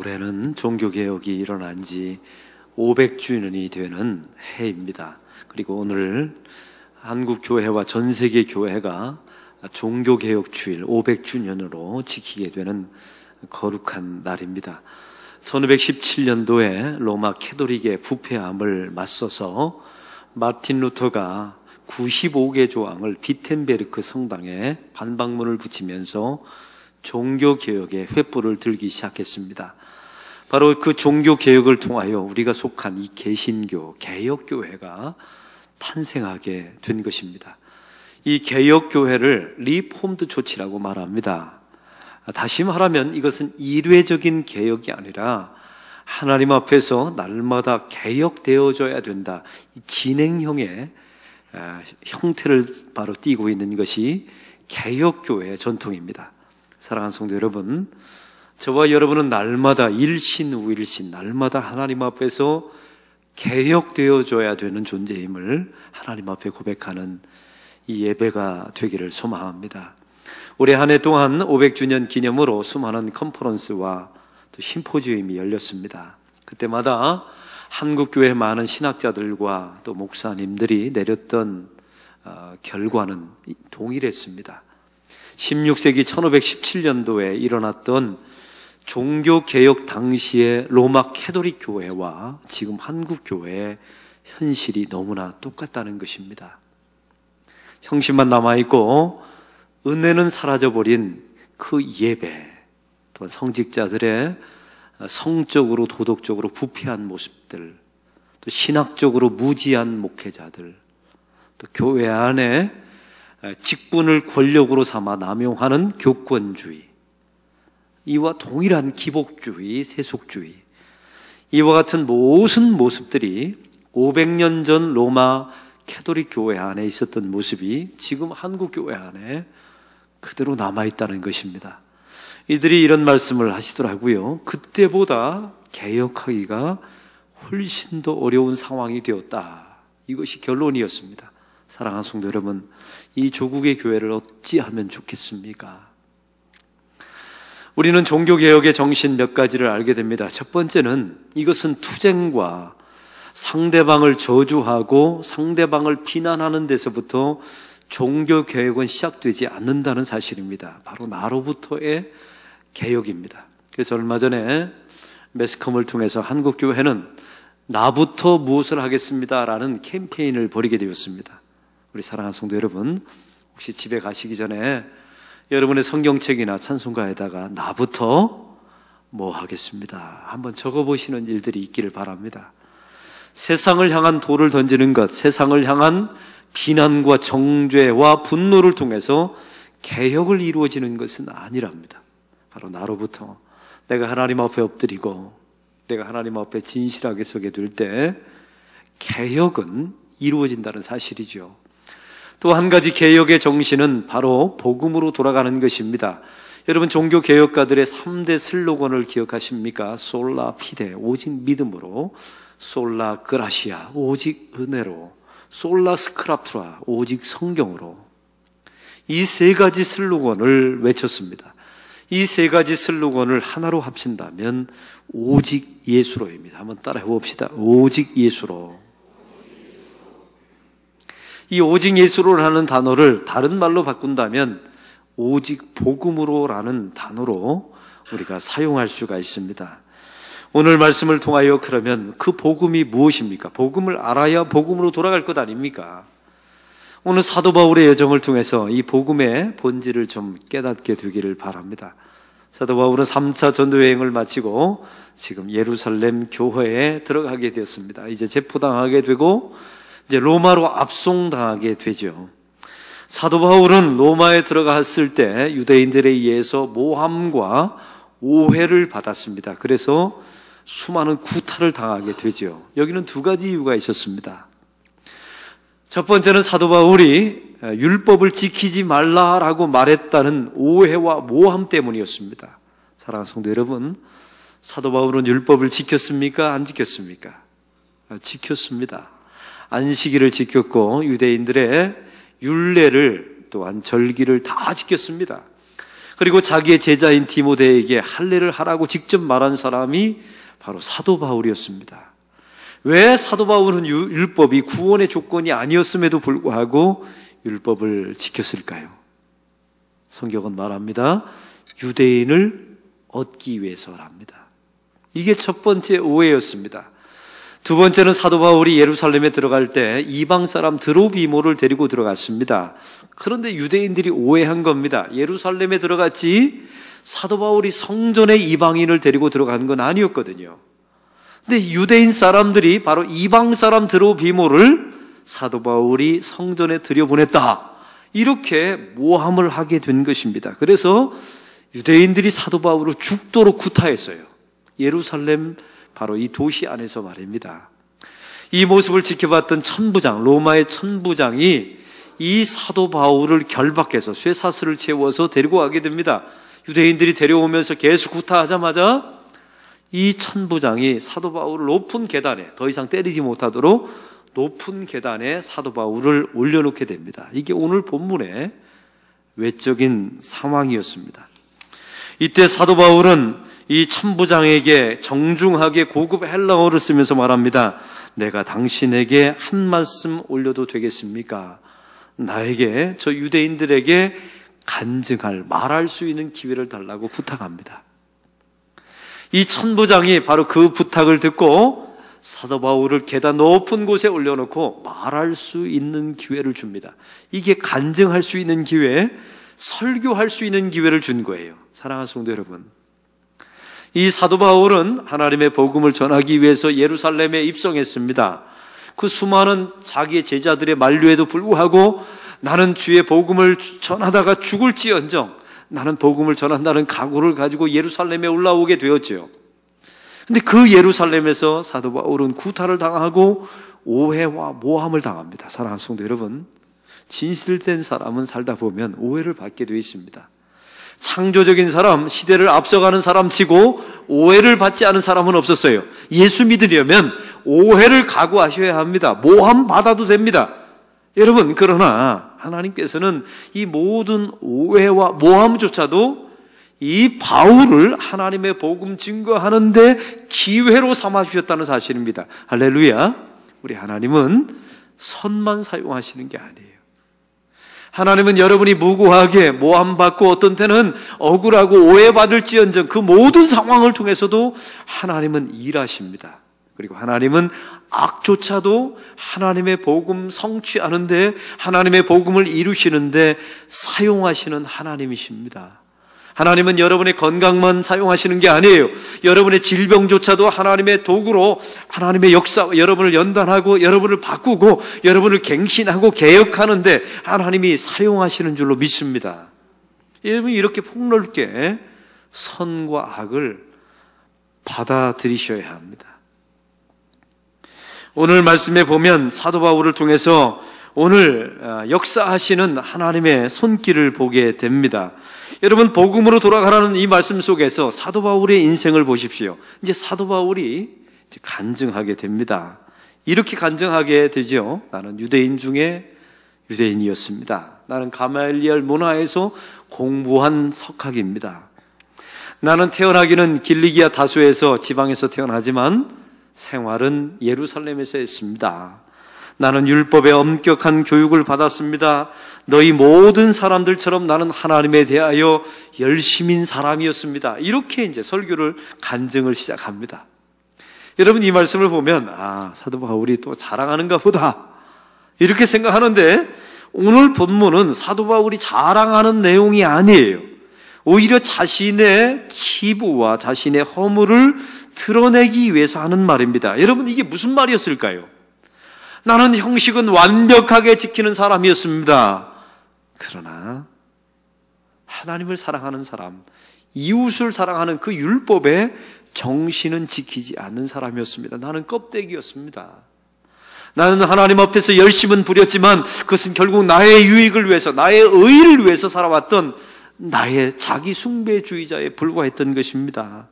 올해는 종교개혁이 일어난 지 500주년이 되는 해입니다. 그리고 오늘 한국교회와 전세계 교회가 종교개혁 주일 500주년으로 지키게 되는 거룩한 날입니다. 1517년도에 로마 캐톨릭의 부패함을 맞서서 마틴 루터가 95개 조항을 비텐베르크 성당에 반박문을 붙이면서 종교개혁의 횃불을 들기 시작했습니다. 바로 그 종교개혁을 통하여 우리가 속한 이 개신교, 개혁교회가 탄생하게 된 것입니다. 이 개혁교회를 리폼드 조치라고 말합니다. 다시 말하면 이것은 일회적인 개혁이 아니라 하나님 앞에서 날마다 개혁되어져야 된다. 이 진행형의 형태를 바로 띠고 있는 것이 개혁교회의 전통입니다. 사랑하는 성도 여러분, 저와 여러분은 날마다 일신우일신, 날마다 하나님 앞에서 개혁되어져야 되는 존재임을 하나님 앞에 고백하는 이 예배가 되기를 소망합니다. 올해 한 해 동안 500주년 기념으로 수많은 컨퍼런스와 또 심포지움이 열렸습니다. 그때마다 한국교회 많은 신학자들과 또 목사님들이 내렸던 결과는 동일했습니다. 16세기 1517년도에 일어났던 종교개혁 당시의 로마 캐톨릭 교회와 지금 한국교회의 현실이 너무나 똑같다는 것입니다. 형식만 남아있고 은혜는 사라져버린 그 예배, 또한 성직자들의 성적으로 도덕적으로 부패한 모습들, 또 신학적으로 무지한 목회자들, 또 교회 안에 직분을 권력으로 삼아 남용하는 교권주의, 이와 동일한 기복주의, 세속주의, 이와 같은 모든 모습들이 500년 전 로마 캐톨릭 교회 안에 있었던 모습이 지금 한국 교회 안에 그대로 남아있다는 것입니다. 이들이 이런 말씀을 하시더라고요. 그때보다 개혁하기가 훨씬 더 어려운 상황이 되었다. 이것이 결론이었습니다. 사랑하는 성도 여러분, 이 조국의 교회를 어찌하면 좋겠습니까? 우리는 종교개혁의 정신 몇 가지를 알게 됩니다. 첫 번째는 이것은 투쟁과 상대방을 저주하고 상대방을 비난하는 데서부터 종교개혁은 시작되지 않는다는 사실입니다. 바로 나로부터의 개혁입니다. 그래서 얼마 전에 매스컴을 통해서 한국교회는 나부터 무엇을 하겠습니다라는 캠페인을 벌이게 되었습니다. 우리 사랑하는 성도 여러분, 혹시 집에 가시기 전에 여러분의 성경책이나 찬송가에다가 나부터 뭐 하겠습니다 한번 적어보시는 일들이 있기를 바랍니다. 세상을 향한 돌을 던지는 것, 세상을 향한 비난과 정죄와 분노를 통해서 개혁을 이루어지는 것은 아니랍니다. 바로 나로부터 내가 하나님 앞에 엎드리고 내가 하나님 앞에 진실하게 서게 될 때 개혁은 이루어진다는 사실이죠. 또 한 가지 개혁의 정신은 바로 복음으로 돌아가는 것입니다. 여러분, 종교개혁가들의 3대 슬로건을 기억하십니까? 솔라 피데, 오직 믿음으로, 솔라 그라시아, 오직 은혜로, 솔라 스크랍투라, 오직 성경으로. 이 세 가지 슬로건을 외쳤습니다. 이 세 가지 슬로건을 하나로 합친다면 오직 예수로입니다. 한번 따라해 봅시다. 오직 예수로. 이 오직 예수로라는 단어를 다른 말로 바꾼다면 오직 복음으로라는 단어로 우리가 사용할 수가 있습니다. 오늘 말씀을 통하여 그러면 그 복음이 무엇입니까? 복음을 알아야 복음으로 돌아갈 것 아닙니까? 오늘 사도 바울의 여정을 통해서 이 복음의 본질을 좀 깨닫게 되기를 바랍니다. 사도 바울은 3차 전도여행을 마치고 지금 예루살렘 교회에 들어가게 되었습니다. 이제 체포당하게 되고 이제 로마로 압송당하게 되죠. 사도 바울은 로마에 들어갔을 때 유대인들에 의해서 모함과 오해를 받았습니다. 그래서 수많은 구타를 당하게 되죠. 여기는 두 가지 이유가 있었습니다. 첫 번째는 사도 바울이 율법을 지키지 말라라고 말했다는 오해와 모함 때문이었습니다. 사랑하는 성도 여러분, 사도 바울은 율법을 지켰습니까? 안 지켰습니까? 지켰습니다. 안식일을 지켰고 유대인들의 율례를 또한 절기를 다 지켰습니다. 그리고 자기의 제자인 디모데에게 할례를 하라고 직접 말한 사람이 바로 사도 바울이었습니다. 왜 사도 바울은 율법이 구원의 조건이 아니었음에도 불구하고 율법을 지켰을까요? 성경은 말합니다. 유대인을 얻기 위해서랍니다. 이게 첫 번째 오해였습니다. 두 번째는 사도 바울이 예루살렘에 들어갈 때 이방 사람 드로비모를 데리고 들어갔습니다. 그런데 유대인들이 오해한 겁니다. 예루살렘에 들어갔지 사도 바울이 성전에 이방인을 데리고 들어간 건 아니었거든요. 근데 유대인 사람들이 바로 이방 사람 드로비모를 사도 바울이 성전에 들여보냈다, 이렇게 모함을 하게 된 것입니다. 그래서 유대인들이 사도 바울을 죽도록 구타했어요. 예루살렘 바로 이 도시 안에서 말입니다. 이 모습을 지켜봤던 천부장, 로마의 천부장이 이 사도 바울을 결박해서 쇠사슬을 채워서 데리고 가게 됩니다. 유대인들이 데려오면서 계속 구타하자마자 이 천부장이 사도 바울을 높은 계단에, 더 이상 때리지 못하도록 높은 계단에 사도 바울을 올려놓게 됩니다. 이게 오늘 본문의 외적인 상황이었습니다. 이때 사도 바울은 이 천부장에게 정중하게 고급 헬라어를 쓰면서 말합니다. 내가 당신에게 한 말씀 올려도 되겠습니까? 나에게, 저 유대인들에게 간증할, 말할 수 있는 기회를 달라고 부탁합니다. 이 천부장이 바로 그 부탁을 듣고 사도 바울을 계단 높은 곳에 올려놓고 말할 수 있는 기회를 줍니다. 이게 간증할 수 있는 기회, 설교할 수 있는 기회를 준 거예요. 사랑하는 성도 여러분, 이 사도 바울은 하나님의 복음을 전하기 위해서 예루살렘에 입성했습니다. 그 수많은 자기의 제자들의 만류에도 불구하고 나는 주의 복음을 전하다가 죽을지언정 나는 복음을 전한다는 각오를 가지고 예루살렘에 올라오게 되었죠. 근데 그 예루살렘에서 사도 바울은 구타를 당하고 오해와 모함을 당합니다. 사랑하는 성도 여러분, 진실된 사람은 살다 보면 오해를 받게 되어 있습니다. 창조적인 사람, 시대를 앞서가는 사람 치고 오해를 받지 않은 사람은 없었어요. 예수 믿으려면 오해를 각오하셔야 합니다. 모함 받아도 됩니다. 여러분, 그러나 하나님께서는 이 모든 오해와 모함조차도 이 바울을 하나님의 복음 증거하는데 기회로 삼아주셨다는 사실입니다. 할렐루야. 우리 하나님은 선만 사용하시는 게 아니에요. 하나님은 여러분이 무고하게 모함받고 어떤 때는 억울하고 오해받을지언정 그 모든 상황을 통해서도 하나님은 일하십니다. 그리고 하나님은 악조차도 하나님의 복음 성취하는데, 하나님의 복음을 이루시는데 사용하시는 하나님이십니다. 하나님은 여러분의 건강만 사용하시는 게 아니에요. 여러분의 질병조차도 하나님의 도구로 하나님의 역사, 여러분을 연단하고 여러분을 바꾸고 여러분을 갱신하고 개혁하는데 하나님이 사용하시는 줄로 믿습니다. 여러분이 이렇게 폭넓게 선과 악을 받아들이셔야 합니다. 오늘 말씀에 보면 사도 바울을 통해서 오늘 역사하시는 하나님의 손길을 보게 됩니다. 여러분, 복음으로 돌아가라는 이 말씀 속에서 사도 바울의 인생을 보십시오. 이제 사도 바울이 간증하게 됩니다. 이렇게 간증하게 되죠. 나는 유대인 중에 유대인이었습니다. 나는 가말리엘 문화에서 공부한 석학입니다. 나는 태어나기는 길리기아 다소에서, 지방에서 태어나지만 생활은 예루살렘에서 했습니다. 나는 율법의 엄격한 교육을 받았습니다. 너희 모든 사람들처럼 나는 하나님에 대하여 열심인 사람이었습니다. 이렇게 이제 설교를, 간증을 시작합니다. 여러분, 이 말씀을 보면 사도 바울이 또 자랑하는가 보다 이렇게 생각하는데, 오늘 본문은 사도 바울이 자랑하는 내용이 아니에요. 오히려 자신의 치부와 자신의 허물을 드러내기 위해서 하는 말입니다. 여러분, 이게 무슨 말이었을까요? 나는 형식은 완벽하게 지키는 사람이었습니다. 그러나 하나님을 사랑하는 사람, 이웃을 사랑하는 그 율법의 정신은 지키지 않는 사람이었습니다. 나는 껍데기였습니다. 나는 하나님 앞에서 열심은 부렸지만 그것은 결국 나의 유익을 위해서, 나의 의의를 위해서 살아왔던 나의 자기 숭배주의자에 불과했던 것입니다.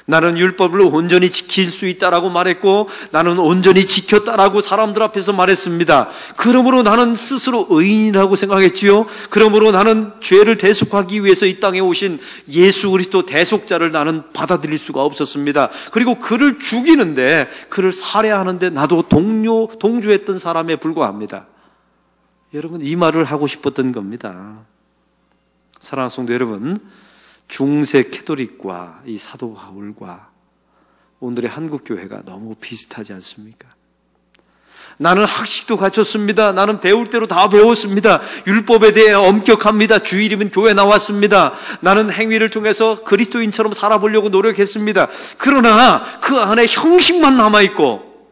나는 율법을 온전히 지킬 수 있다라고 말했고 나는 온전히 지켰다라고 사람들 앞에서 말했습니다. 그러므로 나는 스스로 의인이라고 생각했지요. 그러므로 나는 죄를 대속하기 위해서 이 땅에 오신 예수 그리스도 대속자를 나는 받아들일 수가 없었습니다. 그리고 그를 죽이는데, 그를 살해하는데 나도 동조했던 사람에 불과합니다. 여러분, 이 말을 하고 싶었던 겁니다. 사랑하는 성도 여러분, 중세 캐토릭과 이 사도 바울과 오늘의 한국교회가 너무 비슷하지 않습니까? 나는 학식도 갖췄습니다. 나는 배울 대로 다 배웠습니다. 율법에 대해 엄격합니다. 주일이면 교회 나왔습니다. 나는 행위를 통해서 그리스도인처럼 살아보려고 노력했습니다. 그러나 그 안에 형식만 남아있고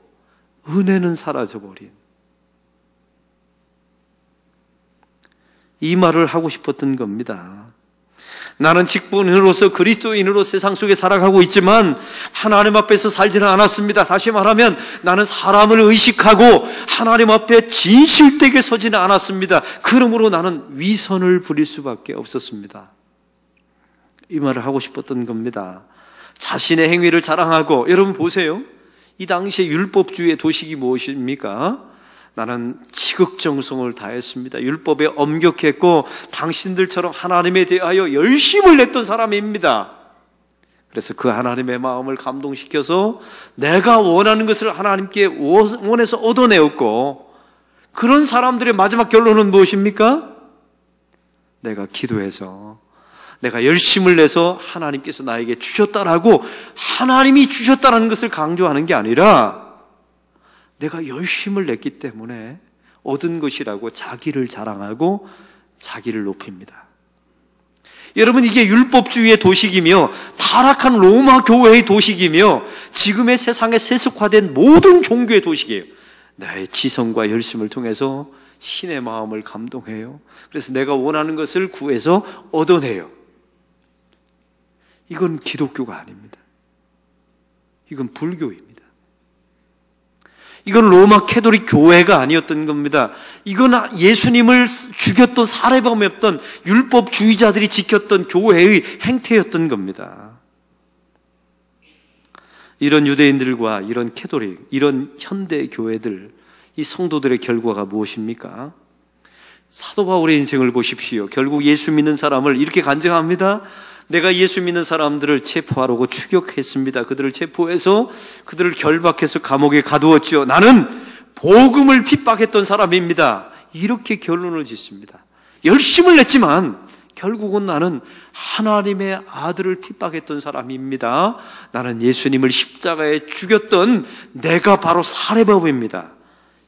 은혜는 사라져버린, 이 말을 하고 싶었던 겁니다. 나는 직분인으로서 그리스도인으로 세상 속에 살아가고 있지만 하나님 앞에서 살지는 않았습니다. 다시 말하면 나는 사람을 의식하고 하나님 앞에 진실되게 서지는 않았습니다. 그러므로 나는 위선을 부릴 수밖에 없었습니다. 이 말을 하고 싶었던 겁니다. 자신의 행위를 자랑하고, 여러분 보세요. 이 당시에 율법주의의 도식이 무엇입니까? 나는 지극정성을 다했습니다. 율법에 엄격했고 당신들처럼 하나님에 대하여 열심을 냈던 사람입니다. 그래서 그 하나님의 마음을 감동시켜서 내가 원하는 것을 하나님께 원해서 얻어내었고, 그런 사람들의 마지막 결론은 무엇입니까? 내가 기도해서 내가 열심을 내서 하나님께서 나에게 주셨다라고, 하나님이 주셨다는 것을 강조하는 게 아니라 내가 열심을 냈기 때문에 얻은 것이라고 자기를 자랑하고 자기를 높입니다. 여러분, 이게 율법주의의 도식이며 타락한 로마 교회의 도식이며 지금의 세상에 세속화된 모든 종교의 도식이에요. 나의 지성과 열심을 통해서 신의 마음을 감동해요. 그래서 내가 원하는 것을 구해서 얻어내요. 이건 기독교가 아닙니다. 이건 불교입니다. 이건 로마 캐토릭 교회가 아니었던 겁니다. 이건 예수님을 죽였던 살해범이었던 율법주의자들이 지켰던 교회의 행태였던 겁니다. 이런 유대인들과 이런 캐토릭, 이런 현대 교회들, 이 성도들의 결과가 무엇입니까? 사도 바울의 인생을 보십시오. 결국 예수 믿는 사람을 이렇게 간증합니다. 내가 예수 믿는 사람들을 체포하려고 추격했습니다. 그들을 체포해서 그들을 결박해서 감옥에 가두었죠. 나는 복음을 핍박했던 사람입니다. 이렇게 결론을 짓습니다. 열심을 냈지만 결국은 나는 하나님의 아들을 핍박했던 사람입니다. 나는 예수님을 십자가에 죽였던 내가 바로 살해범입니다.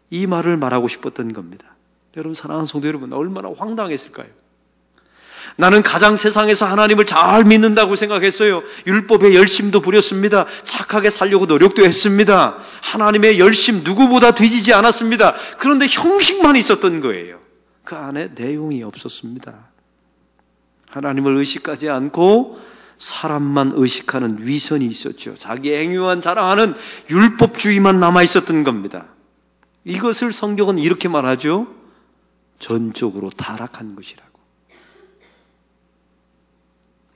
이 말을 말하고 싶었던 겁니다. 여러분, 사랑하는 성도 여러분, 얼마나 황당했을까요? 나는 가장 세상에서 하나님을 잘 믿는다고 생각했어요. 율법에 열심도 부렸습니다. 착하게 살려고 노력도 했습니다. 하나님의 열심 누구보다 뒤지지 않았습니다. 그런데 형식만 있었던 거예요. 그 안에 내용이 없었습니다. 하나님을 의식하지 않고 사람만 의식하는 위선이 있었죠. 자기 행위만 자랑하는 율법주의만 남아있었던 겁니다. 이것을 성경은 이렇게 말하죠. 전적으로 타락한 것이라고.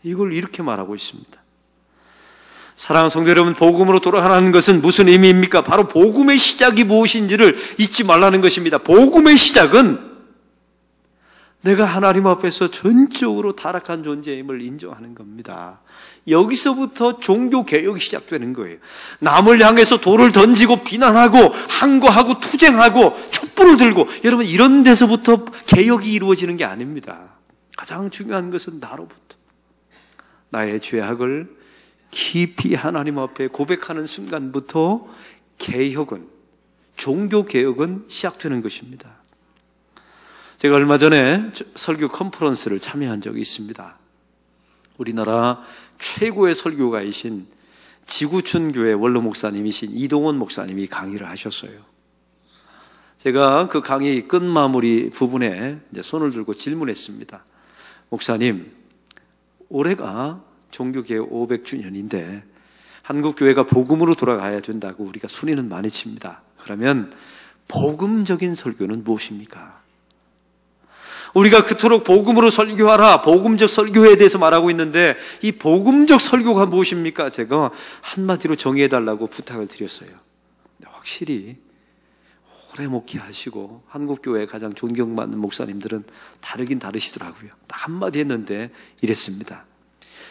이걸 이렇게 말하고 있습니다. 사랑하는 성도 여러분, 복음으로 돌아가는 것은 무슨 의미입니까? 바로 복음의 시작이 무엇인지를 잊지 말라는 것입니다. 복음의 시작은 내가 하나님 앞에서 전적으로 타락한 존재임을 인정하는 겁니다. 여기서부터 종교개혁이 시작되는 거예요. 남을 향해서 돌을 던지고 비난하고 항거하고 투쟁하고 촛불을 들고, 여러분, 이런 데서부터 개혁이 이루어지는 게 아닙니다. 가장 중요한 것은 나로부터 나의 죄악을 깊이 하나님 앞에 고백하는 순간부터 개혁은, 종교개혁은 시작되는 것입니다. 제가 얼마 전에 설교 컨퍼런스를 참여한 적이 있습니다. 우리나라 최고의 설교가이신 지구촌교회 원로 목사님이신 이동원 목사님이 강의를 하셨어요. 제가 그 강의 끝마무리 부분에 이제 손을 들고 질문했습니다. 목사님, 올해가 종교개혁 500주년인데 한국교회가 복음으로 돌아가야 된다고 우리가 순위는 많이 칩니다. 그러면 복음적인 설교는 무엇입니까? 우리가 그토록 복음으로 설교하라, 복음적 설교에 대해서 말하고 있는데 이 복음적 설교가 무엇입니까? 제가 한마디로 정의해달라고 부탁을 드렸어요. 확실히 오래 목회하시고 한국교회에 가장 존경받는 목사님들은 다르긴 다르시더라고요. 딱 한마디 했는데 이랬습니다.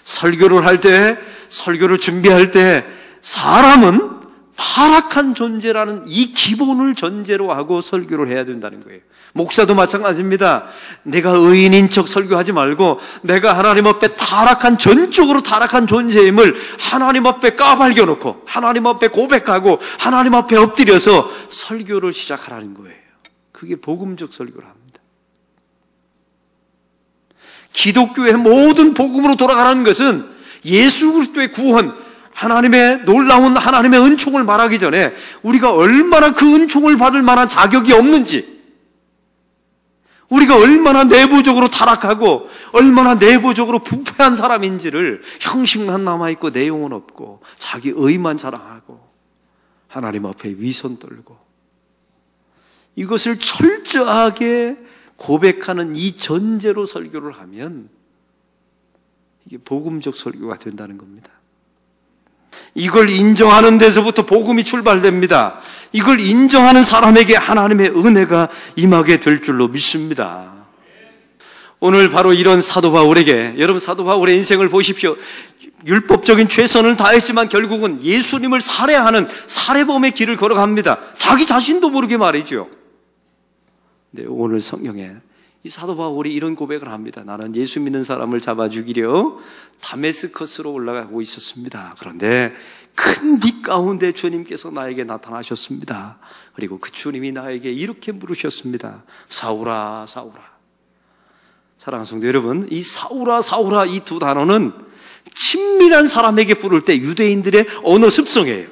설교를 할 때, 설교를 준비할 때 사람은 타락한 존재라는 이 기본을 전제로 하고 설교를 해야 된다는 거예요. 목사도 마찬가지입니다. 내가 의인인 척 설교하지 말고 내가 하나님 앞에 전적으로 타락한 존재임을 하나님 앞에 까발겨놓고 하나님 앞에 고백하고 하나님 앞에 엎드려서 설교를 시작하라는 거예요. 그게 복음적 설교를 합니다. 기독교의 모든 복음으로 돌아가라는 것은 예수 그리스도의 구원, 하나님의 놀라운 하나님의 은총을 말하기 전에 우리가 얼마나 그 은총을 받을 만한 자격이 없는지, 우리가 얼마나 내부적으로 타락하고 얼마나 내부적으로 부패한 사람인지를 형식만 남아있고 내용은 없고 자기 의만 자랑하고 하나님 앞에 위선 떨고 이것을 철저하게 고백하는 이 전제로 설교를 하면 이게 복음적 설교가 된다는 겁니다. 이걸 인정하는 데서부터 복음이 출발됩니다. 이걸 인정하는 사람에게 하나님의 은혜가 임하게 될 줄로 믿습니다. 오늘 바로 이런 사도 바울에게, 여러분 사도 바울의 인생을 보십시오. 율법적인 최선을 다했지만 결국은 예수님을 살해하는 살해범의 길을 걸어갑니다. 자기 자신도 모르게 말이죠. 네, 오늘 성경에 이 사도 바울이 이런 고백을 합니다. 나는 예수 믿는 사람을 잡아 죽이려 다메스커스로 올라가고 있었습니다. 그런데 큰 빛 가운데 주님께서 나에게 나타나셨습니다. 그리고 그 주님이 나에게 이렇게 물으셨습니다. 사울아, 사울아. 사랑하는 성도 여러분, 이 사울아, 사울아 이 두 단어는 친밀한 사람에게 부를 때 유대인들의 언어 습성이에요.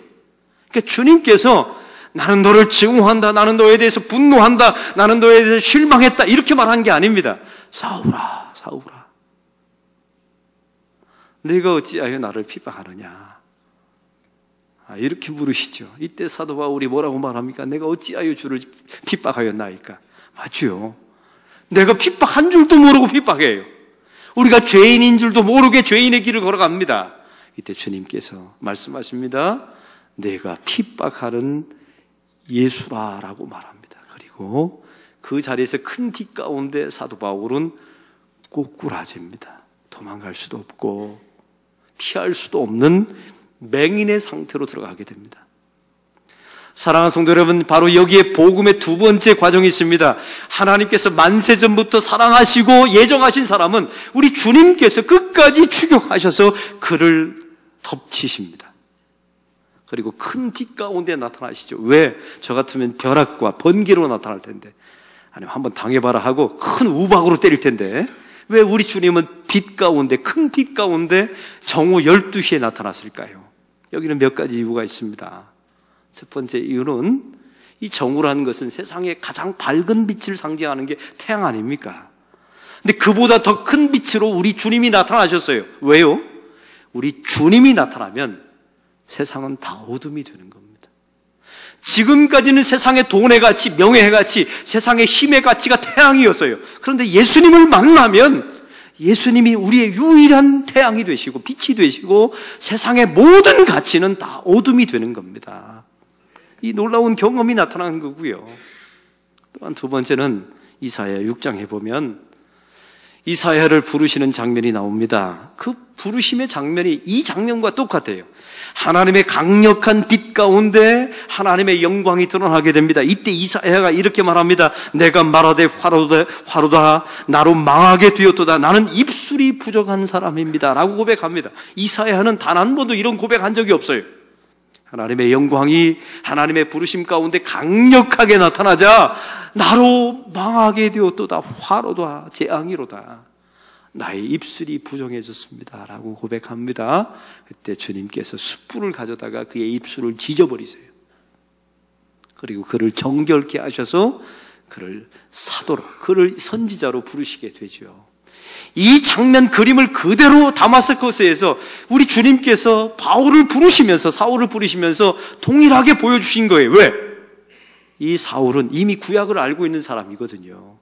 그러니까 주님께서 나는 너를 증오한다, 나는 너에 대해서 분노한다, 나는 너에 대해서 실망했다 이렇게 말한 게 아닙니다. 사울아, 사울아, 네가 어찌하여 나를 핍박하느냐, 이렇게 물으시죠. 이때 사도 바울이 뭐라고 말합니까? 내가 어찌하여 주를 핍박하였나이까? 맞죠. 내가 핍박한 줄도 모르고 핍박해요. 우리가 죄인인 줄도 모르게 죄인의 길을 걸어갑니다. 이때 주님께서 말씀하십니다. 내가 핍박하는 예수라라고 말합니다. 그리고 그 자리에서 큰 빛 가운데 사도 바울은 꼬꾸라집니다. 도망갈 수도 없고 피할 수도 없는 맹인의 상태로 들어가게 됩니다. 사랑하는 성도 여러분, 바로 여기에 복음의 두 번째 과정이 있습니다. 하나님께서 만세전부터 사랑하시고 예정하신 사람은 우리 주님께서 끝까지 추격하셔서 그를 덮치십니다. 그리고 큰 빛 가운데 나타나시죠. 왜? 저 같으면 벼락과 번개로 나타날 텐데, 아니면 한번 당해봐라 하고 큰 우박으로 때릴 텐데, 왜 우리 주님은 빛 가운데, 큰 빛 가운데 정오 12시에 나타났을까요? 여기는 몇 가지 이유가 있습니다. 첫 번째 이유는 이 정오라는 것은 세상의 가장 밝은 빛을 상징하는 게 태양 아닙니까? 근데 그보다 더 큰 빛으로 우리 주님이 나타나셨어요. 왜요? 우리 주님이 나타나면 세상은 다 어둠이 되는 겁니다. 지금까지는 세상의 돈의 가치, 명예의 가치, 세상의 힘의 가치가 태양이었어요. 그런데 예수님을 만나면 예수님이 우리의 유일한 태양이 되시고 빛이 되시고 세상의 모든 가치는 다 어둠이 되는 겁니다. 이 놀라운 경험이 나타나는 거고요. 또한 두 번째는 이사야 6장에 보면 이사야를 부르시는 장면이 나옵니다. 그 부르심의 장면이 이 장면과 똑같아요. 하나님의 강력한 빛 가운데 하나님의 영광이 드러나게 됩니다. 이때 이사야가 이렇게 말합니다. 내가 말하되 화로다 나로 망하게 되었도다. 나는 입술이 부족한 사람입니다 라고 고백합니다. 이사야는 단 한 번도 이런 고백한 적이 없어요. 하나님의 영광이 하나님의 부르심 가운데 강력하게 나타나자 나로 망하게 되었도다. 화로다, 재앙이로다. 나의 입술이 부정해졌습니다 라고 고백합니다. 그때 주님께서 숯불을 가져다가 그의 입술을 지져버리세요. 그리고 그를 정결케 하셔서 그를 사도로, 그를 선지자로 부르시게 되죠. 이 장면 그림을 그대로 다마스커스에서 우리 주님께서 바울을 부르시면서, 사울을 부르시면서 동일하게 보여주신 거예요. 왜? 이 사울은 이미 구약을 알고 있는 사람이거든요.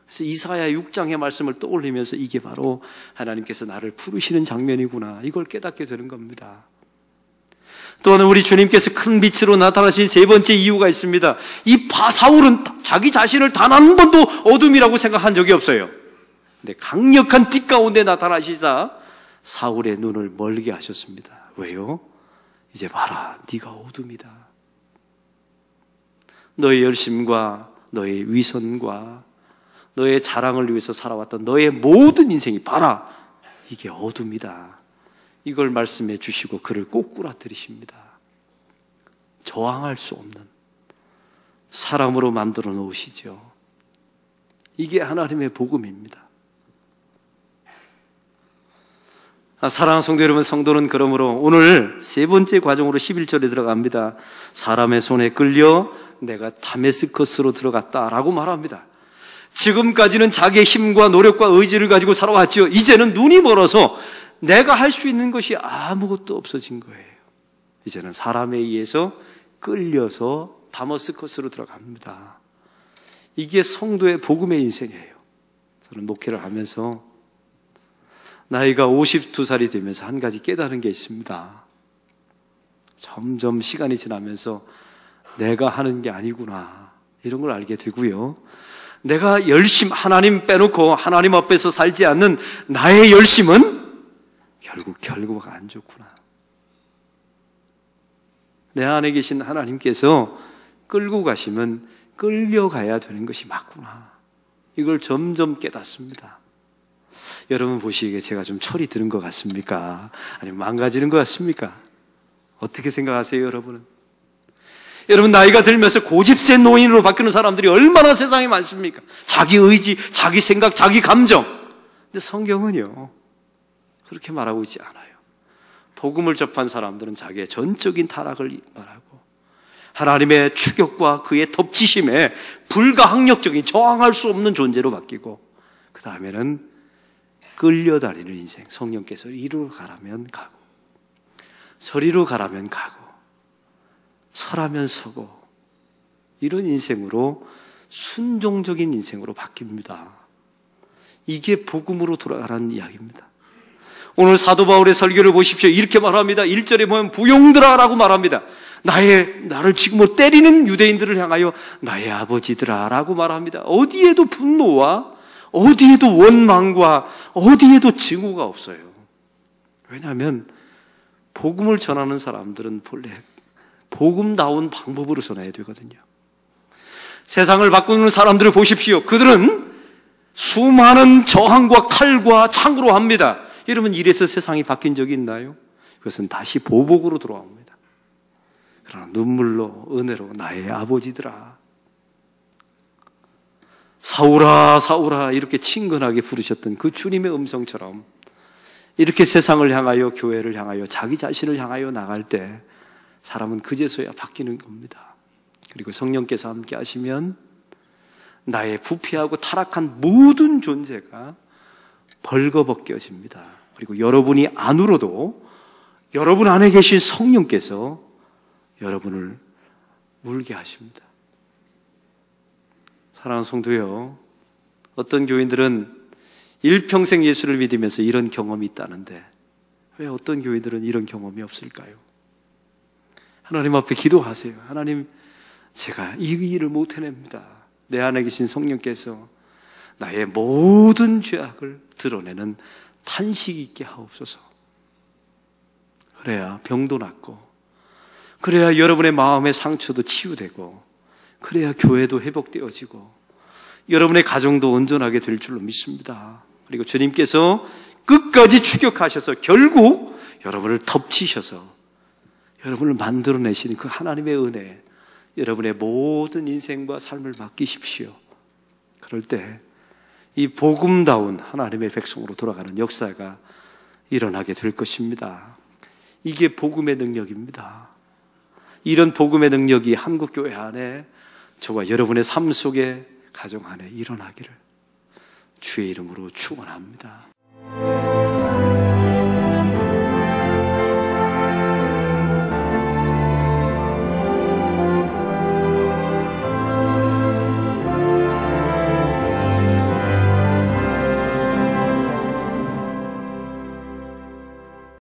그래서 이사야 6장의 말씀을 떠올리면서 이게 바로 하나님께서 나를 부르시는 장면이구나, 이걸 깨닫게 되는 겁니다. 또한 우리 주님께서 큰 빛으로 나타나신 세 번째 이유가 있습니다. 이 사울은 자기 자신을 단 한 번도 어둠이라고 생각한 적이 없어요. 근데 강력한 빛 가운데 나타나시자 사울의 눈을 멀게 하셨습니다. 왜요? 이제 봐라, 네가 어둠이다. 너의 열심과 너의 위선과 너의 자랑을 위해서 살아왔던 너의 모든 인생이 봐라, 이게 어둠이다. 이걸 말씀해 주시고 그를 꼬꾸라뜨리십니다. 저항할 수 없는 사람으로 만들어 놓으시죠. 이게 하나님의 복음입니다. 사랑하는 성도 여러분, 성도는 그러므로 오늘 세 번째 과정으로 11절에 들어갑니다. 사람의 손에 끌려 내가 다메스커스로 들어갔다라고 말합니다. 지금까지는 자기의 힘과 노력과 의지를 가지고 살아왔죠. 이제는 눈이 멀어서 내가 할 수 있는 것이 아무것도 없어진 거예요. 이제는 사람에 의해서 끌려서 다메스커스로 들어갑니다. 이게 성도의 복음의 인생이에요. 저는 목회를 하면서 나이가 52살이 되면서 한 가지 깨달은 게 있습니다. 점점 시간이 지나면서 내가 하는 게 아니구나, 이런 걸 알게 되고요. 내가 열심, 하나님 빼놓고 하나님 앞에서 살지 않는 나의 열심은 결국 안 좋구나. 내 안에 계신 하나님께서 끌고 가시면 끌려가야 되는 것이 맞구나. 이걸 점점 깨닫습니다. 여러분 보시기에 제가 좀 철이 드는 것 같습니까? 아니면 망가지는 것 같습니까? 어떻게 생각하세요, 여러분은? 여러분, 나이가 들면서 고집센 노인으로 바뀌는 사람들이 얼마나 세상에 많습니까? 자기 의지, 자기 생각, 자기 감정. 근데 성경은요, 그렇게 말하고 있지 않아요. 복음을 접한 사람들은 자기의 전적인 타락을 말하고 하나님의 추격과 그의 덮치심에 불가항력적인, 저항할 수 없는 존재로 바뀌고, 그 다음에는 끌려다니는 인생, 성령께서 이리로 가라면 가고 저리로 가라면 가고 서라면 서고, 이런 인생으로, 순종적인 인생으로 바뀝니다. 이게 복음으로 돌아가라는 이야기입니다. 오늘 사도 바울의 설교를 보십시오. 이렇게 말합니다. 1절에 보면 부용들아라고 말합니다. 나를 지금으로 때리는 유대인들을 향하여 나의 아버지들아 라고 말합니다. 어디에도 분노와 어디에도 원망과 어디에도 증오가 없어요. 왜냐하면 복음을 전하는 사람들은 본래 복음다운 방법으로 전해야 되거든요. 세상을 바꾸는 사람들을 보십시오. 그들은 수많은 저항과 칼과 창으로 합니다. 여러분, 이래서 세상이 바뀐 적이 있나요? 그것은 다시 보복으로 돌아옵니다. 그러나 눈물로, 은혜로 나의 아버지들아, 사울아 사울아 이렇게 친근하게 부르셨던 그 주님의 음성처럼 이렇게 세상을 향하여, 교회를 향하여, 자기 자신을 향하여 나갈 때 사람은 그제서야 바뀌는 겁니다. 그리고 성령께서 함께 하시면 나의 부패하고 타락한 모든 존재가 벌거벗겨집니다. 그리고 여러분이 안으로도 여러분 안에 계신 성령께서 여러분을 울게 하십니다. 사랑하는 성도요, 어떤 교인들은 일평생 예수를 믿으면서 이런 경험이 있다는데 왜 어떤 교인들은 이런 경험이 없을까요? 하나님 앞에 기도하세요. 하나님, 제가 이 일을 못 해냅니다. 내 안에 계신 성령께서 나의 모든 죄악을 드러내는 탄식 있게 하옵소서. 그래야 병도 낫고, 그래야 여러분의 마음의 상처도 치유되고, 그래야 교회도 회복되어지고, 여러분의 가정도 온전하게 될 줄로 믿습니다. 그리고 주님께서 끝까지 추격하셔서 결국 여러분을 덮치셔서 여러분을 만들어내시는 그 하나님의 은혜, 여러분의 모든 인생과 삶을 맡기십시오. 그럴 때 이 복음다운 하나님의 백성으로 돌아가는 역사가 일어나게 될 것입니다. 이게 복음의 능력입니다. 이런 복음의 능력이 한국교회 안에, 저와 여러분의 삶 속에, 가정 안에 일어나기를 주의 이름으로 축원합니다.